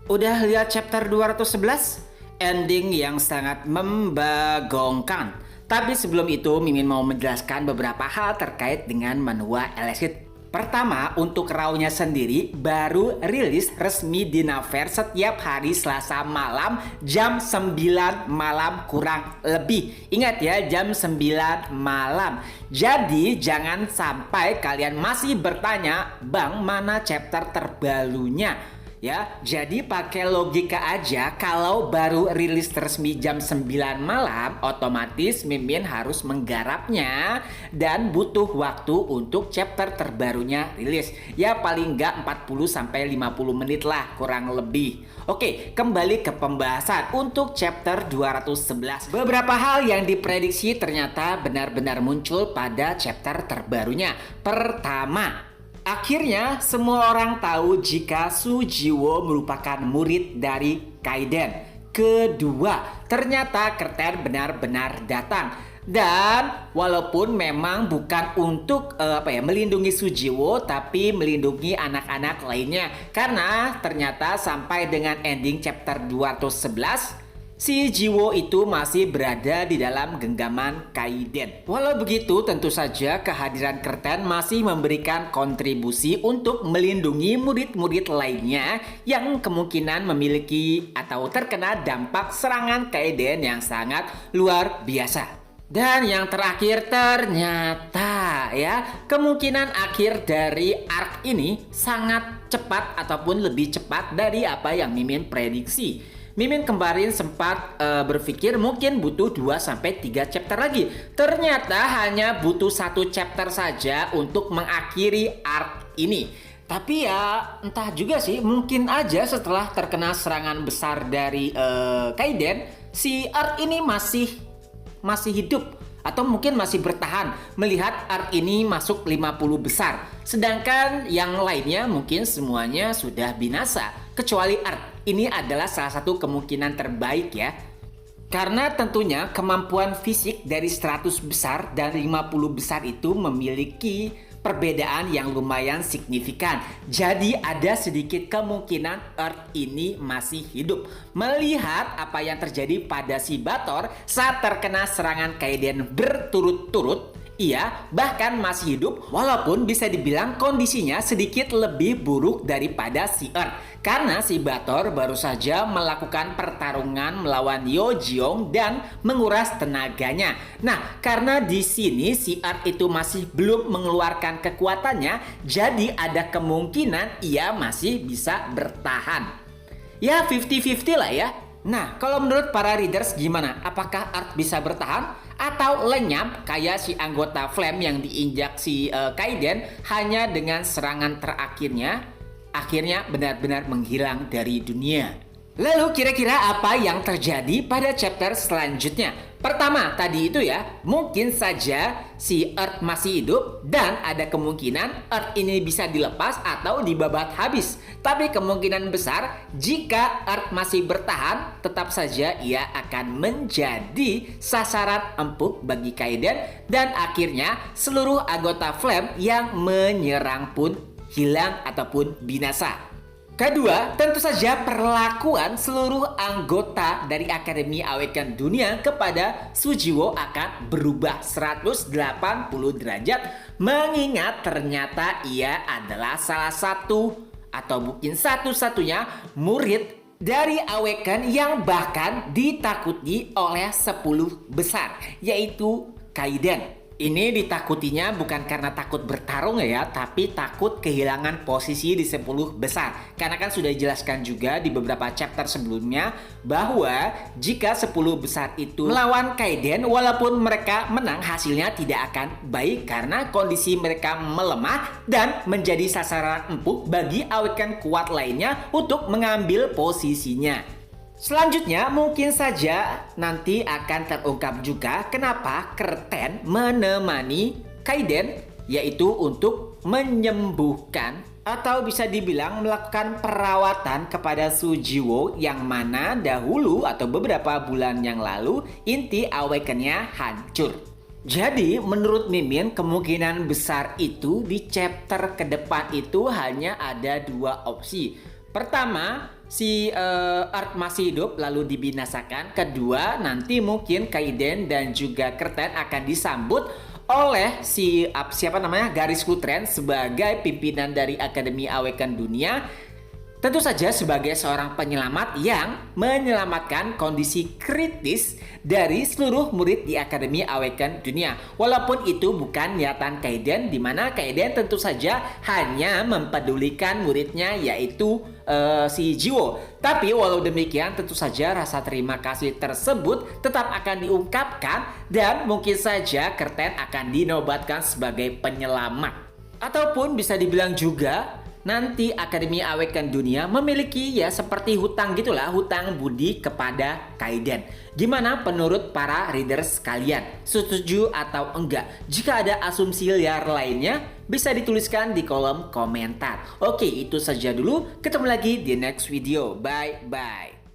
Udah lihat chapter 211? Ending yang sangat membagongkan. Tapi sebelum itu, Mimin mau menjelaskan beberapa hal terkait dengan manhwa Elecid. Pertama, untuk RAW-nya sendiri baru rilis resmi di Naver setiap hari Selasa malam jam 9 malam kurang lebih. Ingat ya, jam 9 malam. Jadi jangan sampai kalian masih bertanya, "Bang, mana chapter terbarunya?" Ya, jadi pakai logika aja, kalau baru rilis resmi jam 9 malam, otomatis Mimin harus menggarapnya dan butuh waktu untuk chapter terbarunya rilis. Ya paling nggak 40-50 menit lah kurang lebih. Oke, kembali ke pembahasan untuk chapter 211. Beberapa hal yang diprediksi ternyata benar-benar muncul pada chapter terbarunya. Pertama, akhirnya semua orang tahu jika Sujiwo merupakan murid dari Kaiden. Kedua, ternyata Krten benar-benar datang. Dan walaupun memang bukan untuk melindungi Sujiwo, tapi melindungi anak-anak lainnya. Karena ternyata sampai dengan ending chapter 211, si Jiwo itu masih berada di dalam genggaman Kaiden. Walau begitu, tentu saja kehadiran Krten masih memberikan kontribusi untuk melindungi murid-murid lainnya yang kemungkinan memiliki atau terkena dampak serangan Kaiden yang sangat luar biasa. Dan yang terakhir, ternyata ya kemungkinan akhir dari arc ini sangat cepat ataupun lebih cepat dari apa yang Mimin prediksi. Mimin kemarin sempat berpikir mungkin butuh 2-3 chapter lagi. Ternyata hanya butuh 1 chapter saja untuk mengakhiri arc ini. Tapi ya entah juga sih, mungkin aja setelah terkena serangan besar dari Kaiden, si arc ini masih hidup. Atau mungkin masih bertahan melihat arc ini masuk 50 besar. Sedangkan yang lainnya mungkin semuanya sudah binasa. Kecuali arc. Ini adalah salah satu kemungkinan terbaik ya. Karena tentunya kemampuan fisik dari 100 besar dan 50 besar itu memiliki perbedaan yang lumayan signifikan. Jadi ada sedikit kemungkinan Earth ini masih hidup. Melihat apa yang terjadi pada si Bator saat terkena serangan Kaiden berturut-turut, ia bahkan masih hidup walaupun bisa dibilang kondisinya sedikit lebih buruk daripada si Earth. Karena si Bator baru saja melakukan pertarungan melawan Yojiong dan menguras tenaganya. Nah, karena di sini si Earth itu masih belum mengeluarkan kekuatannya, jadi ada kemungkinan ia masih bisa bertahan. Ya 50-50 lah ya. Nah, kalau menurut para readers gimana? Apakah Earth bisa bertahan? Atau lenyap kayak si anggota Flame yang diinjak si Kaiden hanya dengan serangan terakhirnya akhirnya benar-benar menghilang dari dunia. Lalu kira-kira apa yang terjadi pada chapter selanjutnya? Pertama tadi itu ya, mungkin saja si Earth masih hidup dan ada kemungkinan Earth ini bisa dilepas atau dibabat habis. Tapi kemungkinan besar jika Earth masih bertahan, tetap saja ia akan menjadi sasaran empuk bagi Kaiden dan akhirnya seluruh anggota Flame yang menyerang pun hilang ataupun binasa. Kedua, tentu saja perlakuan seluruh anggota dari Akademi Awaken Dunia kepada Sujiwo akan berubah 180 derajat, mengingat ternyata ia adalah salah satu atau mungkin satu-satunya murid dari Awaken yang bahkan ditakuti oleh 10 besar, yaitu Kaiden. Ini ditakutinya bukan karena takut bertarung ya, tapi takut kehilangan posisi di 10 besar. Karena kan sudah dijelaskan juga di beberapa chapter sebelumnya bahwa jika 10 besar itu melawan Kaiden, walaupun mereka menang, hasilnya tidak akan baik karena kondisi mereka melemah dan menjadi sasaran empuk bagi Awaken kuat lainnya untuk mengambil posisinya. Selanjutnya mungkin saja nanti akan terungkap juga kenapa Krten menemani Kaiden, yaitu untuk menyembuhkan atau bisa dibilang melakukan perawatan kepada Sujiwo yang mana dahulu atau beberapa bulan yang lalu inti Awakennya hancur. Jadi menurut Mimin kemungkinan besar itu di chapter ke depan itu hanya ada 2 opsi. Pertama, si Earth masih hidup lalu dibinasakan. Kedua, nanti mungkin Kaiden dan juga Kerten akan disambut oleh si siapa namanya Garis Kutren sebagai pimpinan dari Akademi Awaken Dunia. Tentu saja sebagai seorang penyelamat yang menyelamatkan kondisi kritis dari seluruh murid di Akademi Awaken Dunia. Walaupun itu bukan niatan Kaiden, di mana Kaiden tentu saja hanya mempedulikan muridnya yaitu si Jiwo. Tapi walau demikian tentu saja rasa terima kasih tersebut tetap akan diungkapkan dan mungkin saja Kerten akan dinobatkan sebagai penyelamat. Ataupun bisa dibilang juga nanti Akademi Awaken Dunia memiliki ya seperti hutang gitulah, hutang budi kepada Kaiden. Gimana menurut para readers sekalian? Setuju atau enggak? Jika ada asumsi liar lainnya, bisa dituliskan di kolom komentar. Oke, itu saja dulu. Ketemu lagi di next video. Bye-bye.